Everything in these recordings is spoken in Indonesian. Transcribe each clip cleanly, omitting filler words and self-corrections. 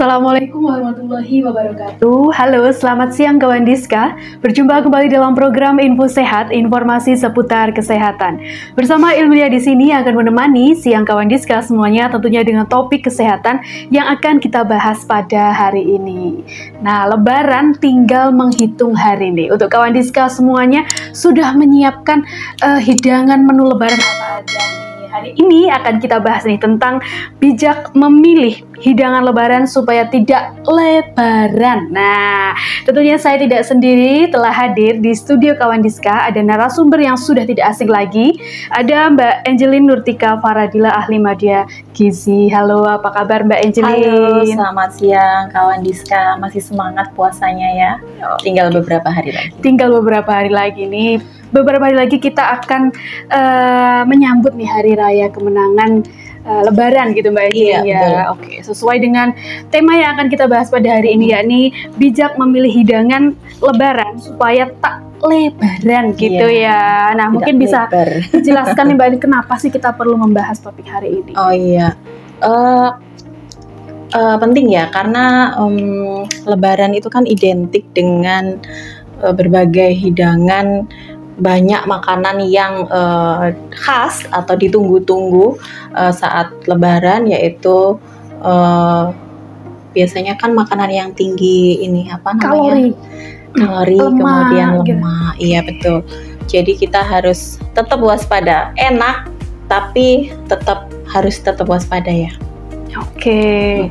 Assalamualaikum warahmatullahi wabarakatuh. Halo, selamat siang kawan Diska. Berjumpa kembali dalam program Info Sehat, informasi seputar kesehatan. Bersama Ilmiah di sini akan menemani siang kawan Diska semuanya, tentunya dengan topik kesehatan yang akan kita bahas pada hari ini. Nah, Lebaran tinggal menghitung hari nih. Untuk kawan Diska semuanya sudah menyiapkan hidangan menu Lebaran apa aja nih? Hari ini akan kita bahas nih tentang bijak memilih hidangan Lebaran supaya tidak lebaran. Nah, tentunya saya tidak sendiri, telah hadir di studio kawan Diska. Ada narasumber yang sudah tidak asing lagi. Ada Mbak Angelin Nurtika Faradila, ahli media gizi. Halo, apa kabar Mbak Angelin? Halo, selamat siang kawan Diska. Masih semangat puasanya ya? Tinggal beberapa hari lagi. Tinggal beberapa hari lagi nih. Beberapa hari lagi kita akan menyambut nih hari raya kemenangan Lebaran gitu Mbak Angelin ya. Oke, sesuai dengan tema yang akan kita bahas pada hari ini, yakni bijak memilih hidangan Lebaran supaya tak lebaran gitu ya. Nah, mungkin bisa dijelaskan nih Mbak Angelin, kenapa sih kita perlu membahas topik hari ini? Oh iya, penting ya, karena Lebaran itu kan identik dengan berbagai hidangan, banyak makanan yang khas atau ditunggu-tunggu saat Lebaran, yaitu biasanya kan makanan yang tinggi ini apa namanya? Kalori, kemudian lemak. Iya betul. Jadi kita harus tetap waspada. Enak, tapi harus tetap waspada ya. Oke.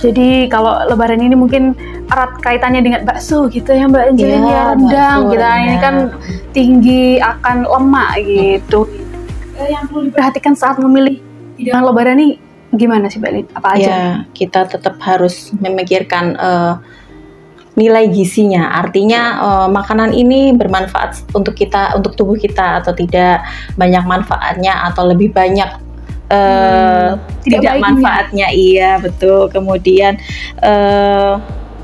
Jadi kalau Lebaran ini mungkin erat kaitannya dengan bakso gitu ya Mbak Angelin ya, rendang gitu. Ini kan tinggi akan lemak gitu. Yang perlu diperhatikan saat memilih hidangan Lebaran ini gimana sih Mbak Angelin? Apa aja? Ya, kita tetap harus memikirkan nilai gizinya. Artinya makanan ini bermanfaat untuk kita, untuk tubuh kita atau tidak, banyak manfaatnya atau lebih banyak tidak manfaatnya. Iya betul. Kemudian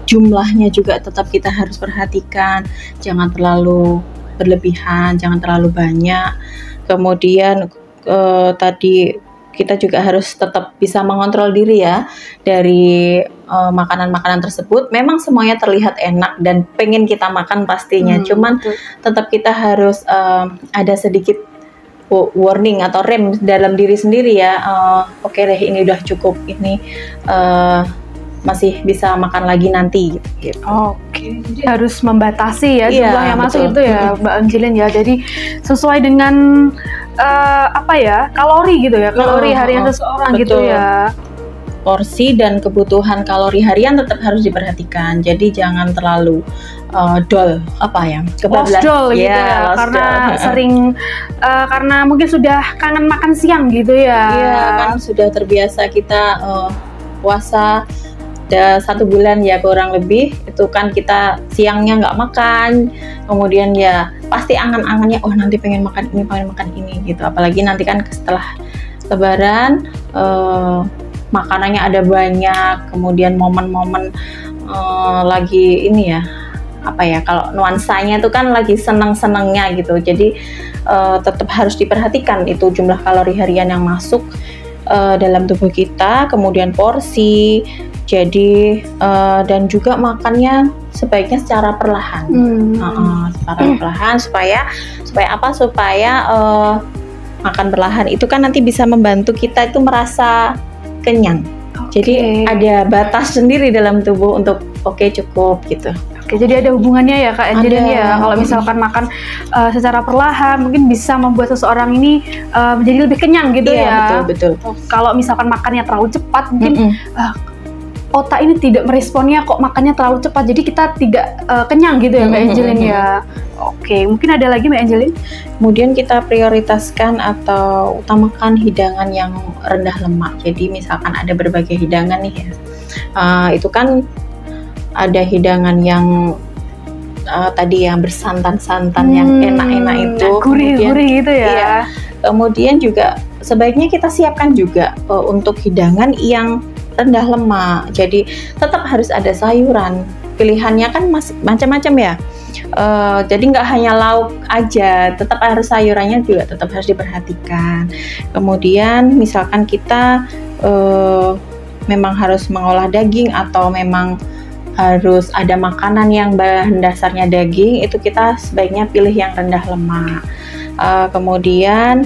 jumlahnya juga tetap kita harus perhatikan, jangan terlalu berlebihan, jangan terlalu banyak. Kemudian tadi kita juga harus tetap bisa mengontrol diri ya dari makanan-makanan tersebut. Memang semuanya terlihat enak dan pengen kita makan pastinya, cuman tetap kita harus ada sedikit warning atau rem dalam diri sendiri ya. Oke deh, ini udah cukup, ini masih bisa makan lagi nanti gitu. Oke, jadi harus membatasi ya jumlah yang masuk itu ya Mbak Angelin ya. Jadi sesuai dengan kalori gitu ya, kalori harian seseorang gitu ya. Porsi dan kebutuhan kalori harian tetap harus diperhatikan. Jadi jangan terlalu kebablasan gitu ya, karena sering karena mungkin sudah kangen makan siang gitu ya. Iya kan, sudah terbiasa kita puasa udah 1 bulan ya kurang lebih, itu kan kita siangnya nggak makan, kemudian ya pasti angan-angannya nanti pengen makan ini gitu. Apalagi nanti kan setelah Lebaran makanannya ada banyak, kemudian momen-momen lagi ini ya, kalau nuansanya itu kan lagi seneng-senengnya gitu. Jadi tetap harus diperhatikan itu jumlah kalori harian yang masuk dalam tubuh kita, kemudian porsi. Jadi dan juga makannya sebaiknya secara perlahan, secara perlahan supaya makan perlahan itu kan nanti bisa membantu kita itu merasa kenyang. Jadi ada batas sendiri dalam tubuh untuk cukup gitu. Oke, jadi ada hubungannya ya Kak Angelin ya. Kalau misalkan makan secara perlahan mungkin bisa membuat seseorang ini menjadi lebih kenyang gitu ya. Betul. Kalau misalkan makannya terlalu cepat mungkin otak ini tidak meresponnya kok makannya terlalu cepat, jadi kita tidak kenyang gitu ya Mbak Angelin ya. Oke, mungkin ada lagi Mbak Angelin? Kemudian kita prioritaskan atau utamakan hidangan yang rendah lemak. Jadi misalkan ada berbagai hidangan nih ya, itu kan ada hidangan yang tadi yang bersantan-santan yang enak-enak itu, gurih-gurih gitu ya. Iya. Kemudian juga sebaiknya kita siapkan juga untuk hidangan yang rendah lemak. Jadi tetap harus ada sayuran. Pilihannya kan macam-macam ya. Jadi nggak hanya lauk aja, tetap harus sayurannya juga tetap harus diperhatikan. Kemudian misalkan kita memang harus mengolah daging atau memang harus ada makanan yang bahan dasarnya daging, itu kita sebaiknya pilih yang rendah lemak. Kemudian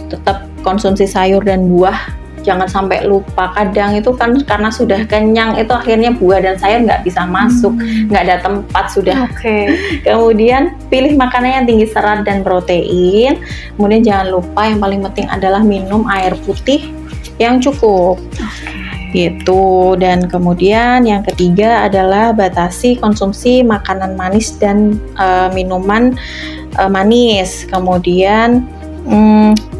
tetap konsumsi sayur dan buah, jangan sampai lupa. Kadang itu kan karena sudah kenyang, itu akhirnya buah dan sayur nggak bisa masuk, nggak ada tempat sudah. Kemudian pilih makanan yang tinggi serat dan protein. Kemudian jangan lupa yang paling penting adalah minum air putih yang cukup. Gitu. Dan kemudian yang ketiga adalah batasi konsumsi makanan manis dan minuman manis. Kemudian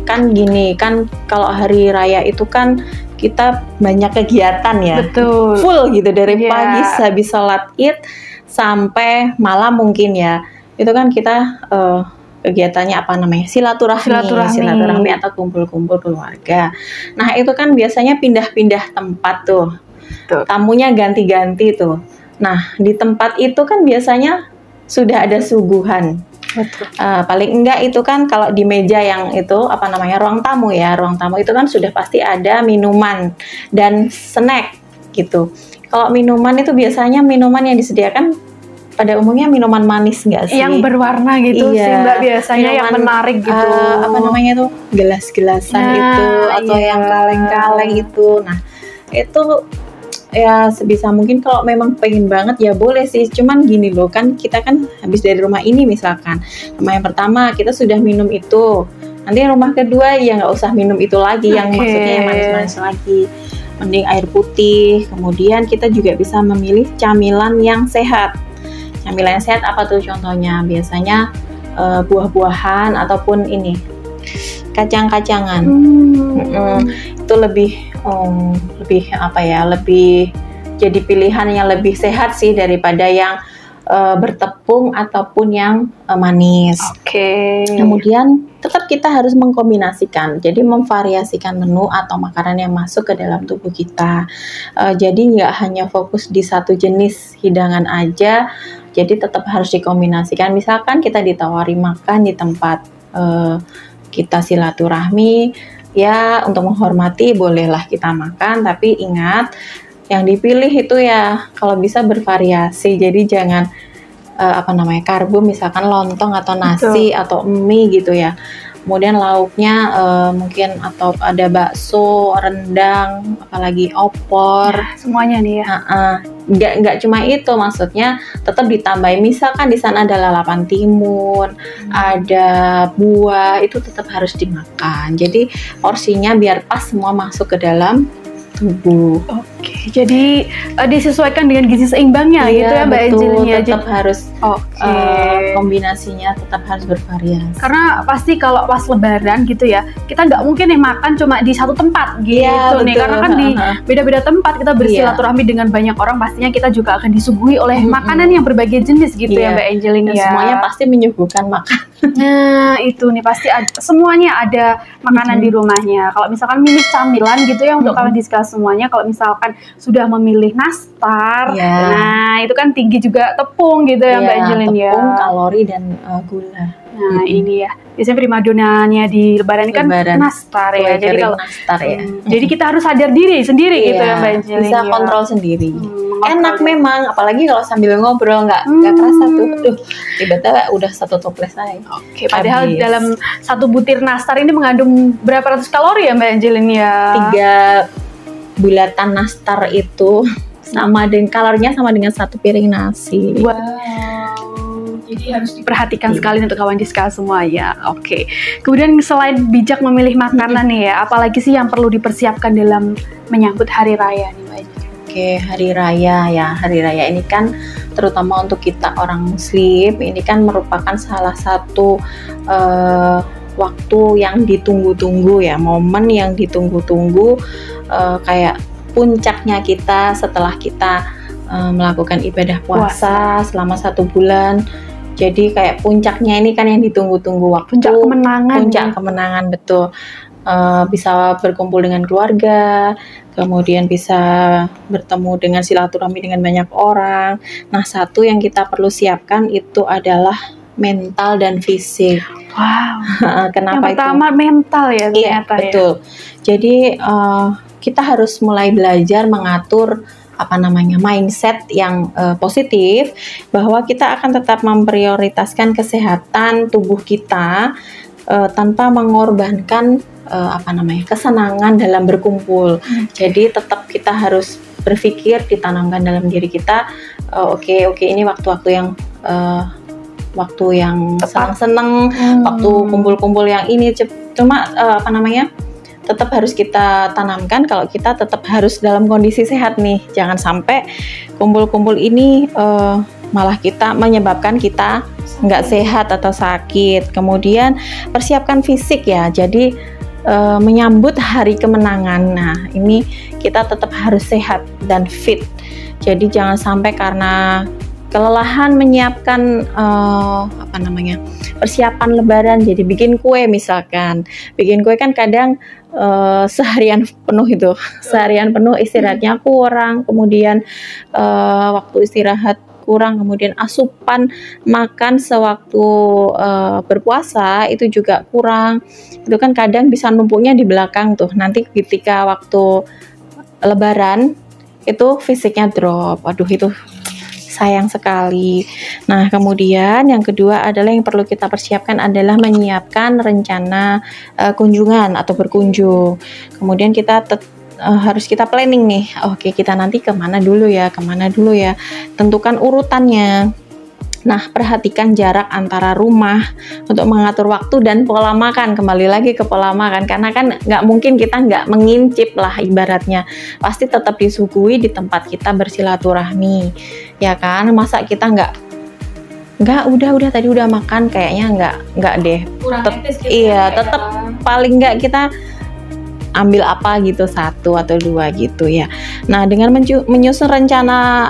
kan gini kan, kalau hari raya itu kan kita banyak kegiatan ya. Betul. Full gitu dari pagi habis sholat Id sampai malam mungkin ya. Itu kan kita kegiatannya apa namanya, silaturahmi atau kumpul-kumpul keluarga. Nah itu kan biasanya pindah-pindah tempat tuh, tamunya ganti-ganti tuh. Nah di tempat itu kan biasanya sudah ada suguhan. Paling enggak itu kan kalau di meja yang itu apa namanya, ruang tamu ya, ruang tamu itu kan sudah pasti ada minuman dan snack gitu. Kalau minuman itu biasanya minuman yang disediakan pada umumnya minuman manis nggak sih? Yang berwarna gitu sih Mbak, biasanya minuman, yang menarik gitu. Apa namanya itu, gelas-gelasan itu atau yang kaleng-kaleng itu. Nah itu ya sebisa mungkin kalau memang pengen banget ya boleh sih. Cuman gini loh, kan kita kan habis dari rumah ini misalkan, rumah yang pertama kita sudah minum itu, nanti rumah kedua ya nggak usah minum itu lagi, yang maksudnya yang manis-manis lagi. Mending air putih. Kemudian kita juga bisa memilih camilan yang sehat. Camilan sehat apa tuh contohnya? Biasanya buah-buahan ataupun ini kacang-kacangan. Itu lebih apa ya? Lebih jadi pilihan yang lebih sehat sih daripada yang bertepung ataupun yang manis. Kemudian tetap kita harus mengkombinasikan, jadi memvariasikan menu atau makanan yang masuk ke dalam tubuh kita. Jadi nggak hanya fokus di satu jenis hidangan aja, jadi tetap harus dikombinasikan. Misalkan kita ditawari makan di tempat kita silaturahmi, ya untuk menghormati bolehlah kita makan, tapi ingat yang dipilih itu ya kalau bisa bervariasi. Jadi jangan apa namanya, karbo misalkan lontong atau nasi atau mie gitu ya. Kemudian lauknya mungkin atau ada bakso, rendang, apalagi opor, semuanya nih ya. Nggak cuma itu, maksudnya tetap ditambahin. Misalkan di sana ada lalapan timun, ada buah, itu tetap harus dimakan. Jadi porsinya biar pas semua masuk ke dalam tubuh. Jadi disesuaikan dengan gizi seimbangnya gitu ya Mbak Angelina. Tetap harus kombinasinya tetap harus bervariasi. Karena pasti kalau pas lebaran gitu ya, kita nggak mungkin nih makan cuma di satu tempat gitu nih. Karena kan di beda-beda tempat kita bersilaturahmi dengan banyak orang, pastinya kita juga akan disuguhi oleh makanan yang berbagai jenis gitu ya Mbak Angelina. Semuanya pasti menyuguhkan makan. Nah itu nih pasti semuanya ada makanan di rumahnya. Kalau misalkan milih camilan gitu ya untuk kalian discuss semuanya, kalau misalkan sudah memilih nastar, nah itu kan tinggi juga tepung gitu ya Mbak Angelina ya. Tepung, kalori dan gula. Nah ini ya, biasanya primadonanya di lebaran ini kan nastar ya. Jadi kalau nastar ya. Jadi kita harus sadar diri sendiri gitu ya Mbak Angelina. Bisa kontrol sendiri. Enak memang, apalagi kalau sambil ngobrol nggak kerasa tuh, tiba-tiba udah satu toples aja. Padahal dalam satu butir nastar ini mengandung berapa ratus kalori ya Mbak Angelina ya? 3 bulatan nastar itu sama dengan kalorinya sama dengan 1 piring nasi. Jadi harus diperhatikan sekali untuk kawan Diska semua ya. Kemudian selain bijak memilih makanan nih ya, apalagi sih yang perlu dipersiapkan dalam menyambut hari raya nih Mbak Angelina? Hari raya ya. Hari raya ini kan terutama untuk kita orang Muslim, ini kan merupakan salah satu waktu yang ditunggu-tunggu ya, momen yang ditunggu-tunggu, kayak puncaknya kita setelah kita melakukan ibadah puasa selama 1 bulan. Jadi kayak puncaknya ini kan yang ditunggu-tunggu, waktu puncak kemenangan betul. Bisa berkumpul dengan keluarga, kemudian bisa bertemu dengan silaturahmi dengan banyak orang. Nah, satu yang kita perlu siapkan itu adalah mental dan fisik. Kenapa yang pertama itu? Mental ya ternyata. Iya, betul. Jadi kita harus mulai belajar mengatur mindset yang positif, bahwa kita akan tetap memprioritaskan kesehatan tubuh kita tanpa mengorbankan kesenangan dalam berkumpul. Jadi tetap kita harus berpikir, ditanamkan dalam diri kita, oke, ini waktu-waktu yang senang-senang, waktu kumpul-kumpul yang ini, cuma tetap harus kita tanamkan kalau kita tetap harus dalam kondisi sehat nih. Jangan sampai kumpul-kumpul ini malah kita menyebabkan kita nggak sehat atau sakit. Kemudian persiapkan fisik ya, jadi menyambut hari kemenangan. Nah, ini kita tetap harus sehat dan fit. Jadi jangan sampai karena kelelahan menyiapkan persiapan lebaran, jadi bikin kue misalkan. Bikin kue kan kadang seharian penuh istirahatnya kurang, kemudian waktu istirahat kurang, kemudian asupan makan sewaktu berpuasa itu juga kurang. Itu kan kadang bisa numpuknya di belakang tuh. Nanti ketika waktu lebaran itu fisiknya drop. Waduh, itu sayang sekali. Nah, kemudian yang kedua adalah yang perlu kita persiapkan adalah menyiapkan rencana kunjungan atau berkunjung. Kemudian kita harus kita planning nih. Oke, kita nanti kemana dulu ya. Tentukan urutannya. Nah, perhatikan jarak antara rumah untuk mengatur waktu dan pola makan. Kembali lagi ke pola makan, karena kan nggak mungkin kita nggak mengincip lah ibaratnya. Pasti tetap disuguhi di tempat kita bersilaturahmi, ya kan? Masa kita nggak udah tadi udah makan, kayaknya nggak deh. Tetap paling nggak kita ambil apa gitu, 1 atau 2 gitu ya. Nah, dengan menyusun rencana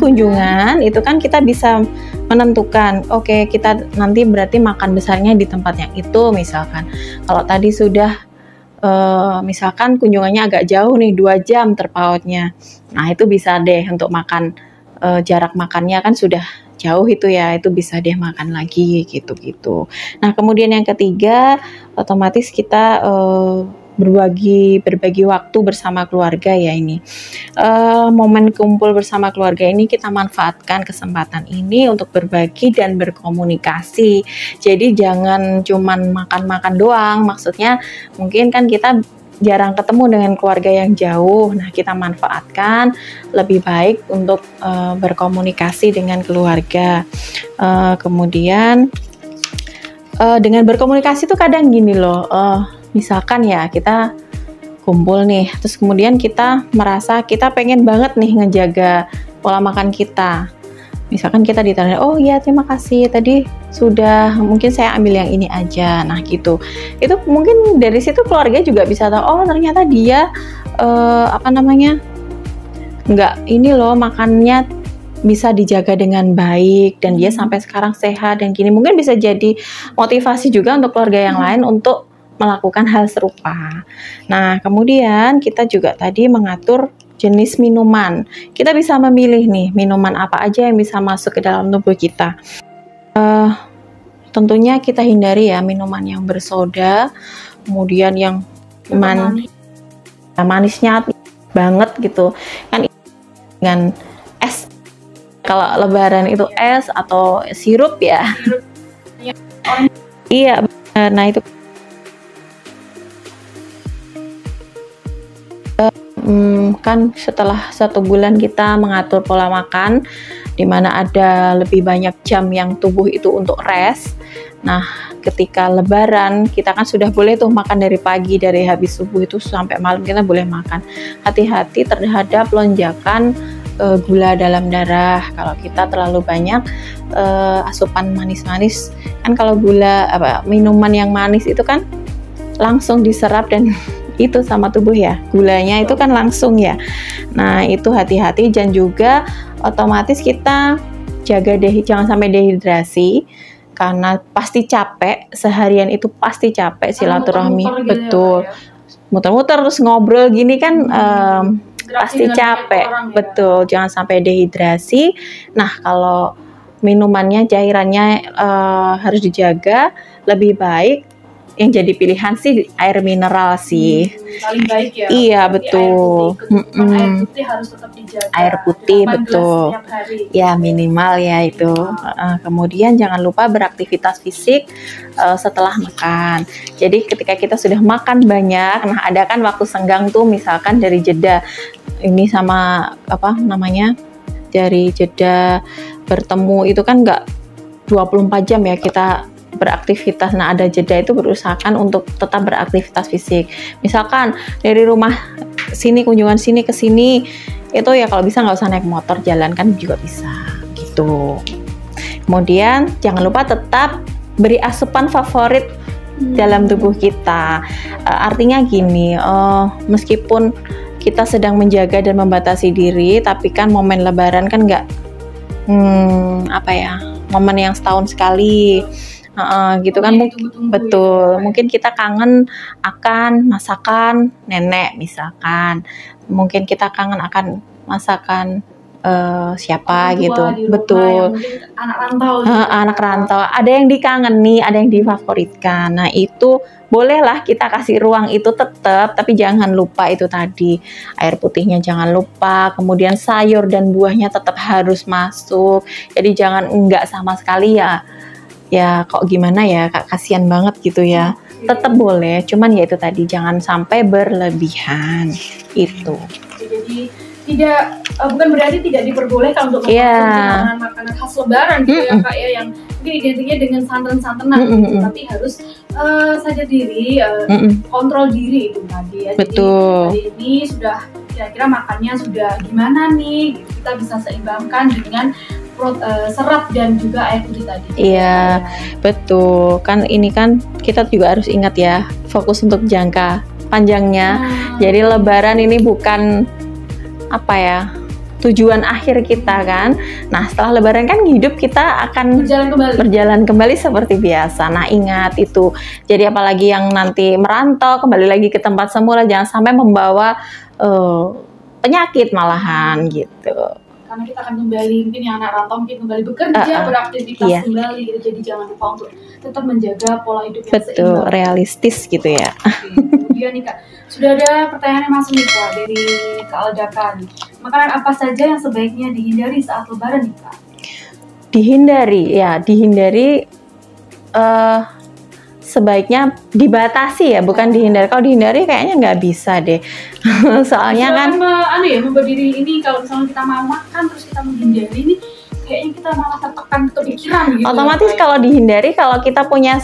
kunjungan, itu kan kita bisa menentukan, oke, kita nanti berarti makan besarnya di tempat yang itu misalkan. Kalau tadi sudah misalkan kunjungannya agak jauh nih, 2 jam terpautnya. Nah, itu bisa deh untuk makan, jarak makannya kan sudah jauh itu ya, itu bisa deh makan lagi gitu-gitu. Nah, kemudian yang ketiga, otomatis kita berbagi waktu bersama keluarga ya. Ini momen kumpul bersama keluarga ini kita manfaatkan kesempatan ini untuk berbagi dan berkomunikasi. Jadi jangan cuman makan-makan doang. Maksudnya mungkin kan kita jarang ketemu dengan keluarga yang jauh. Nah, kita manfaatkan lebih baik untuk berkomunikasi dengan keluarga. Kemudian dengan berkomunikasi tuh kadang gini loh, misalkan ya kita kumpul nih, terus kemudian kita merasa kita pengen banget nih ngejaga pola makan kita. Misalkan kita ditanya, oh iya terima kasih tadi sudah, mungkin saya ambil yang ini aja. Nah gitu, itu mungkin dari situ keluarga juga bisa tahu, oh ternyata dia nggak ini loh, makannya bisa dijaga dengan baik dan dia sampai sekarang sehat dan gini. Mungkin bisa jadi motivasi juga untuk keluarga yang lain untuk melakukan hal serupa. Nah, kemudian kita juga tadi mengatur jenis minuman. Kita bisa memilih nih minuman apa aja yang bisa masuk ke dalam tubuh kita. Tentunya kita hindari ya minuman yang bersoda, kemudian yang manisnya banget gitu. Kan dengan es, kalau lebaran itu es atau sirup ya. Iya, nah itu kan setelah 1 bulan kita mengatur pola makan, di mana ada lebih banyak jam yang tubuh itu untuk rest. Nah, ketika lebaran kita kan sudah boleh tuh makan dari pagi, dari habis subuh itu sampai malam kita boleh makan. Hati-hati terhadap lonjakan gula dalam darah. Kalau kita terlalu banyak asupan manis-manis, kan kalau minuman yang manis itu kan langsung diserap dan itu sama tubuh ya, gulanya itu kan langsung ya. Nah, itu hati-hati dan juga otomatis kita jaga jangan sampai dehidrasi, karena pasti capek, seharian itu pasti capek silaturahmi. Betul. Muter-muter terus ngobrol gini kan pasti capek. Betul, jangan sampai dehidrasi. Nah, kalau minumannya, cairannya harus dijaga, lebih baik yang jadi pilihan sih air mineral sih. Paling baik ya. Iya Berarti betul. air putih harus tetap dijaga. Air putih 8 gelas betul. setiap hari. Ya minimal ya itu. Kemudian jangan lupa beraktivitas fisik setelah makan. Jadi ketika kita sudah makan banyak, nah ada kan waktu senggang tuh, misalkan dari jeda ini sama apa namanya, dari jeda bertemu itu kan nggak 24 jam ya kita beraktivitas. Nah ada jeda itu berusahakan untuk tetap beraktivitas fisik. Misalkan dari rumah sini, kunjungan sini ke sini, itu ya kalau bisa nggak usah naik motor, jalan kan juga bisa gitu. Kemudian jangan lupa tetap beri asupan favorit dalam tubuh kita. Artinya gini, meskipun kita sedang menjaga dan membatasi diri, tapi kan momen lebaran kan nggak apa ya, momen yang setahun sekali. Gitu kan, betul. Mungkin kita kangen akan masakan nenek misalkan, mungkin kita kangen akan masakan siapa gitu, betul. Anak rantau, anak rantau, ada yang dikangeni, ada yang difavoritkan. Nah itu bolehlah kita kasih ruang itu tetap, tapi jangan lupa itu tadi, air putihnya jangan lupa, kemudian sayur dan buahnya tetap harus masuk. Jadi jangan enggak sama sekali ya. Ya kok gimana ya Kak, kasihan banget gitu ya. Tetap boleh, cuman ya itu tadi jangan sampai berlebihan itu. Jadi tidak, bukan berarti tidak diperbolehkan untuk mengkonsumsi makanan khas lebaran gitu ya Kak ya, yang mungkin identiknya dengan santan-santanan gitu, tapi harus sadar diri, kontrol diri itu tadi ya. Betul. Jadi hari ini sudah kira-kira makannya sudah gimana nih, gitu. Kita bisa seimbangkan dengan serat dan juga air putih tadi. Iya, betul. Kan ini kan kita juga harus ingat ya, fokus untuk jangka panjangnya. Jadi lebaran ini bukan apa ya, tujuan akhir kita kan. Nah setelah lebaran kan hidup kita akan berjalan kembali seperti biasa. Nah ingat itu. Jadi apalagi yang nanti merantau kembali lagi ke tempat semula, jangan sampai membawa penyakit malahan gitu. Karena kita akan kembali, mungkin yang anak rantau mungkin kembali bekerja, beraktivitas kembali gitu. Jadi jangan lupa untuk tetap menjaga pola hidup yang seimbang, realistis gitu ya. Kemudian nih Kak, sudah ada pertanyaan yang masuk nih Kak dari Kak Aldaka nih. Makanan apa saja yang sebaiknya dihindari saat lebaran nih Kak? Dihindari sebaiknya dibatasi ya, bukan dihindari. Kalau dihindari kayaknya nggak bisa deh. Soalnya kan memberdiri ini, kalau misalnya kita mau makan terus kita menghindari ini, kayaknya kita malah tertekan kepikiran gitu. Otomatis kalau dihindari, kalau kita punya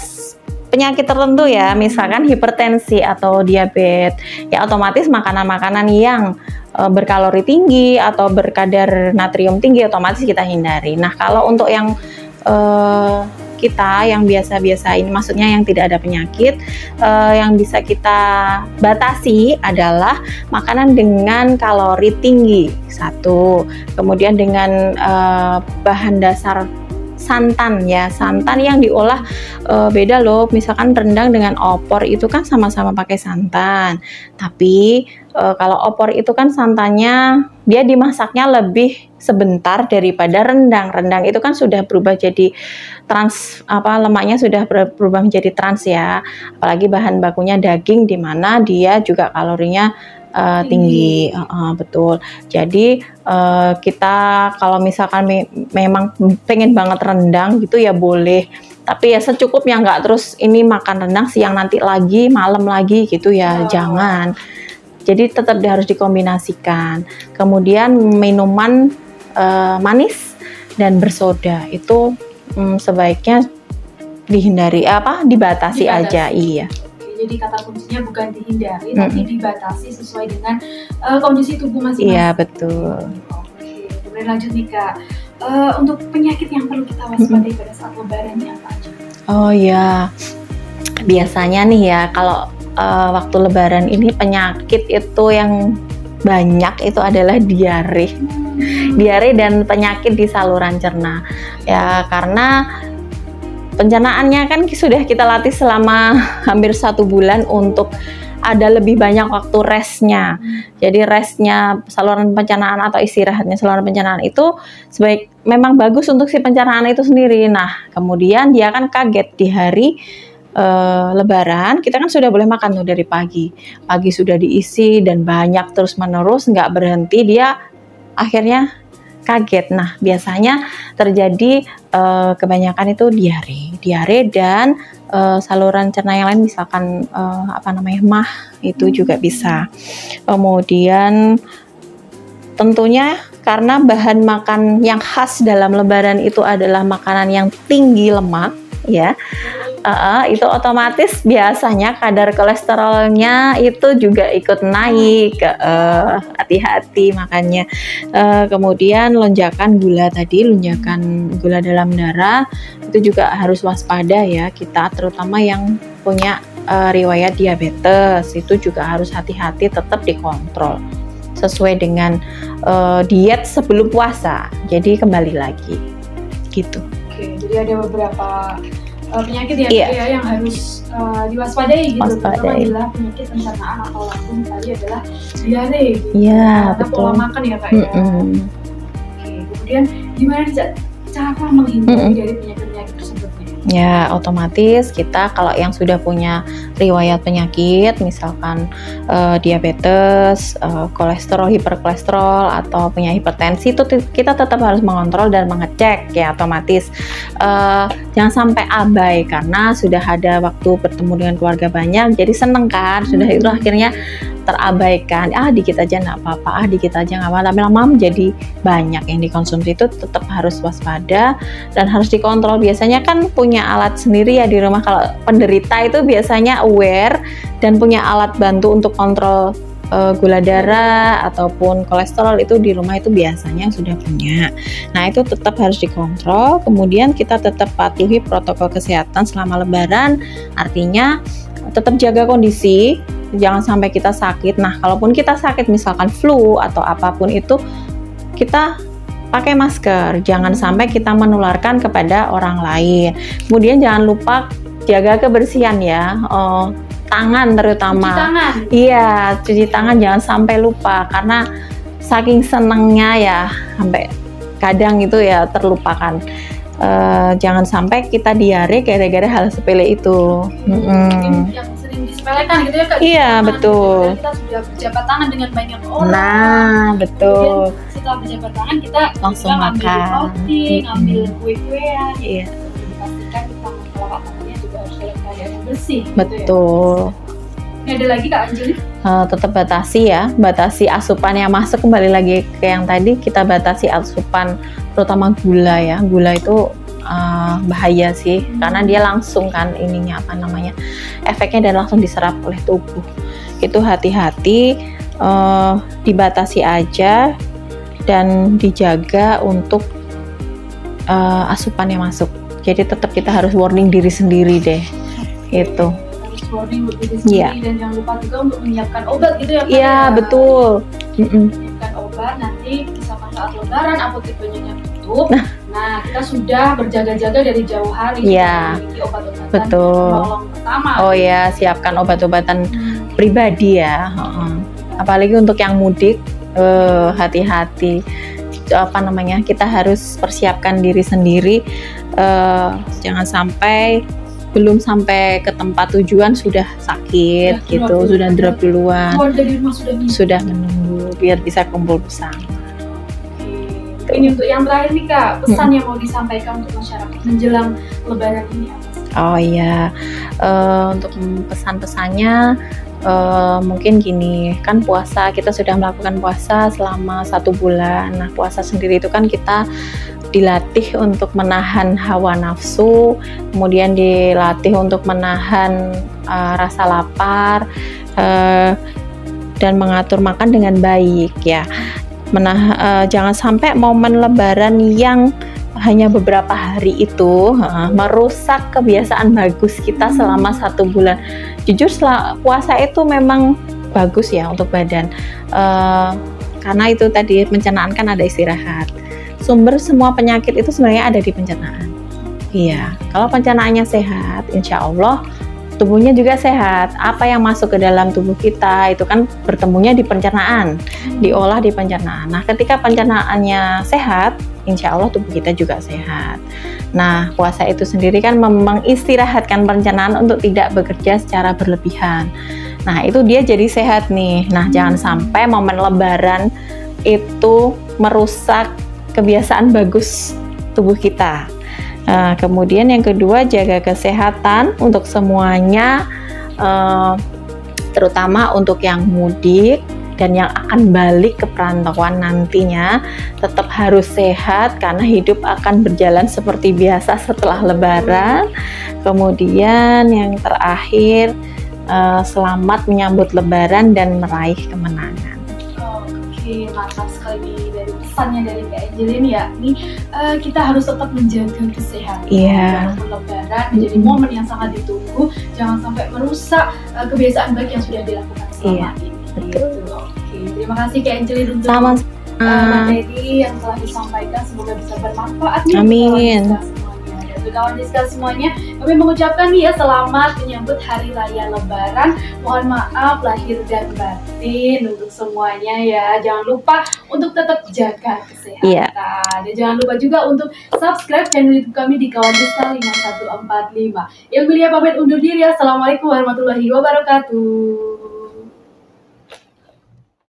penyakit tertentu ya, misalkan hipertensi atau diabetes, ya otomatis makanan-makanan yang berkalori tinggi atau berkadar natrium tinggi otomatis kita hindari. Nah kalau untuk yang kita yang biasa-biasa ini, maksudnya yang tidak ada penyakit, yang bisa kita batasi adalah makanan dengan kalori tinggi, satu, kemudian dengan bahan dasar santan ya, santan yang diolah beda loh. Misalkan rendang dengan opor itu kan sama-sama pakai santan, tapi kalau opor itu kan santannya dia dimasaknya lebih sebentar daripada rendang. Rendang itu kan sudah berubah jadi trans, lemaknya sudah berubah menjadi trans ya, apalagi bahan bakunya daging, di mana dia juga kalorinya tinggi. Betul. Jadi kita kalau misalkan memang pengen banget rendang gitu ya boleh, tapi ya secukupnya, nggak terus ini makan rendang siang nanti lagi malam lagi gitu ya, jangan. Jadi tetap harus dikombinasikan. Kemudian minuman manis dan bersoda itu sebaiknya dihindari, dibatasi aja. Iya. Jadi kata kuncinya bukan dihindari, tapi dibatasi sesuai dengan kondisi tubuh masing-masing. Iya betul. Oke, kemudian lanjut nih Kak. Untuk penyakit yang perlu kita waspadai pada saat lebaran ini apa aja? Oh ya, biasanya nih ya kalau waktu lebaran ini penyakit itu yang banyak itu adalah diare. Diare dan penyakit di saluran cerna. Ya karena pencernaannya kan sudah kita latih selama hampir 1 bulan untuk ada lebih banyak waktu restnya. Jadi restnya saluran pencernaan atau istirahatnya saluran pencernaan itu memang bagus untuk si pencernaan itu sendiri. Nah kemudian dia kan kaget di hari Lebaran, kita kan sudah boleh makan tuh dari pagi. Pagi sudah diisi dan banyak terus menerus, nggak berhenti, dia akhirnya kaget. Nah, biasanya terjadi kebanyakan itu diare dan saluran cerna yang lain, misalkan MAH itu juga bisa. Kemudian tentunya karena bahan makan yang khas dalam Lebaran itu adalah makanan yang tinggi lemak, ya. Itu otomatis biasanya kadar kolesterolnya itu juga ikut naik. Hati-hati makanya. Kemudian lonjakan gula dalam darah itu juga harus waspada ya kita, terutama yang punya riwayat diabetes, itu juga harus hati-hati, tetap dikontrol sesuai dengan diet sebelum puasa. Jadi kembali lagi gitu. Oke, jadi ada beberapa penyakit yang harus diwaspadai gitu. Terutama adalah penyakit pencernaan atau lambung, tadi adalah diare gitu. Iya, betul. Pola makan ya Kak ya. Oke, kemudian gimana nih cara menghindari dari penyakit-penyakit tersebut? Ya, otomatis kita kalau yang sudah punya riwayat penyakit, misalkan diabetes, kolesterol, hiperkolesterol, atau punya hipertensi, itu kita tetap harus mengontrol dan mengecek ya, otomatis. Jangan sampai abai karena sudah ada waktu bertemu dengan keluarga banyak, jadi seneng kan, sudah itu akhirnya terabaikan, dikit aja nggak apa-apa, dikit aja nggak apa-apa, lama-lama menjadi banyak yang dikonsumsi. Itu tetap harus waspada dan harus dikontrol. Biasanya kan punya alat sendiri ya di rumah, kalau penderita itu biasanya aware dan punya alat bantu untuk kontrol gula darah ataupun kolesterol, itu di rumah itu biasanya sudah punya. Nah, itu tetap harus dikontrol. Kemudian kita tetap patuhi protokol kesehatan selama Lebaran, artinya tetap jaga kondisi, jangan sampai kita sakit. Nah, kalaupun kita sakit misalkan flu atau apapun itu, kita pakai masker, jangan sampai kita menularkan kepada orang lain. Kemudian jangan lupa jaga kebersihan ya, tangan terutama. Cuci tangan. Iya, cuci tangan jangan sampai lupa, karena saking senengnya ya sampai kadang itu ya terlupakan. Jangan sampai kita diare gara-gara hal sepele itu. Yang sering disepelekan gitu ya Kak. Iya, betul. Kita sudah berjabat tangan dengan banyak orang. Nah, betul. Kemudian setelah berjabat tangan kita langsung ngambil makan, roti, ngambil kue-kuean. Iya. Dipastikan tangannya juga harus dalam keadaan yang bersih. Betul. Gitu ya. Ini ada lagi Kak Anjeli? Tetap batasi asupan yang masuk. Kembali lagi ke yang tadi, kita batasi asupan terutama gula ya. Gula itu bahaya sih, karena dia langsung kan efeknya dan langsung diserap oleh tubuh. Itu hati-hati, dibatasi aja dan dijaga untuk asupan yang masuk. Jadi tetap kita harus warning diri sendiri deh. Itu. Warning diri sendiri, dan jangan lupa juga untuk menyiapkan obat gitu ya Kak. Iya, betul. Menyiapkan obat, nanti misalkan saat Lebaran apotek banyaknya tutup. Nah, kita sudah berjaga-jaga dari jauh hari. Iya, obat-obatan. betul. Penolong pertama. Oh ya, siapkan obat-obatan pribadi ya. Apalagi untuk yang mudik, hati-hati. Kita harus persiapkan diri sendiri. Jangan sampai belum sampai ke tempat tujuan sudah sakit sudah drop duluan. Dari rumah sudah menunggu biar bisa kumpul bersama. Ini untuk yang terakhir nih Kak, pesan yang mau disampaikan untuk masyarakat menjelang Lebaran ini apa? Oh iya, untuk pesan-pesannya mungkin gini, kan puasa, kita sudah melakukan puasa selama 1 bulan. Nah, puasa sendiri itu kan kita dilatih untuk menahan hawa nafsu, kemudian dilatih untuk menahan rasa lapar, dan mengatur makan dengan baik ya. Jangan sampai momen Lebaran yang hanya beberapa hari itu merusak kebiasaan bagus kita selama 1 bulan. Jujur puasa itu memang bagus ya untuk badan, karena itu tadi pencernaan kan ada istirahat. Sumber semua penyakit itu sebenarnya ada di pencernaan. Iya, kalau pencernaannya sehat, insya Allah tubuhnya juga sehat. Apa yang masuk ke dalam tubuh kita itu kan bertemunya di pencernaan, diolah di pencernaan. Nah, ketika pencernaannya sehat, insya Allah tubuh kita juga sehat. Nah, puasa itu sendiri kan mengistirahatkan pencernaan untuk tidak bekerja secara berlebihan. Nah, itu dia jadi sehat nih. Nah, jangan sampai momen lebaran itu merusak kebiasaan bagus tubuh kita. Kemudian yang kedua, jaga kesehatan untuk semuanya, terutama untuk yang mudik dan yang akan balik ke perantauan nantinya. Tetap harus sehat karena hidup akan berjalan seperti biasa setelah lebaran. Kemudian yang terakhir, selamat menyambut lebaran dan meraih kemenangan. Oke, mantap sekali dari pesannya dari Kak Angelin ya. Ini kita harus tetap menjaga kesehatan. Iya. Lebaran menjadi momen yang sangat ditunggu. Jangan sampai merusak kebiasaan baik yang sudah dilakukan selama ini. Betul. Oke, terima kasih Kak Angelin untuk materi yang telah disampaikan. Semoga bisa bermanfaat. Amin. Kawan Diska semuanya, kami mengucapkan nih ya selamat menyambut Hari Raya Lebaran. Mohon maaf lahir dan batin untuk semuanya ya. Jangan lupa untuk tetap jaga kesehatan. Iya. Dan jangan lupa juga untuk subscribe channel YouTube kami di Kawan Diska 5145. Ilmilia pamit undur diri. Assalamualaikum warahmatullahi wabarakatuh.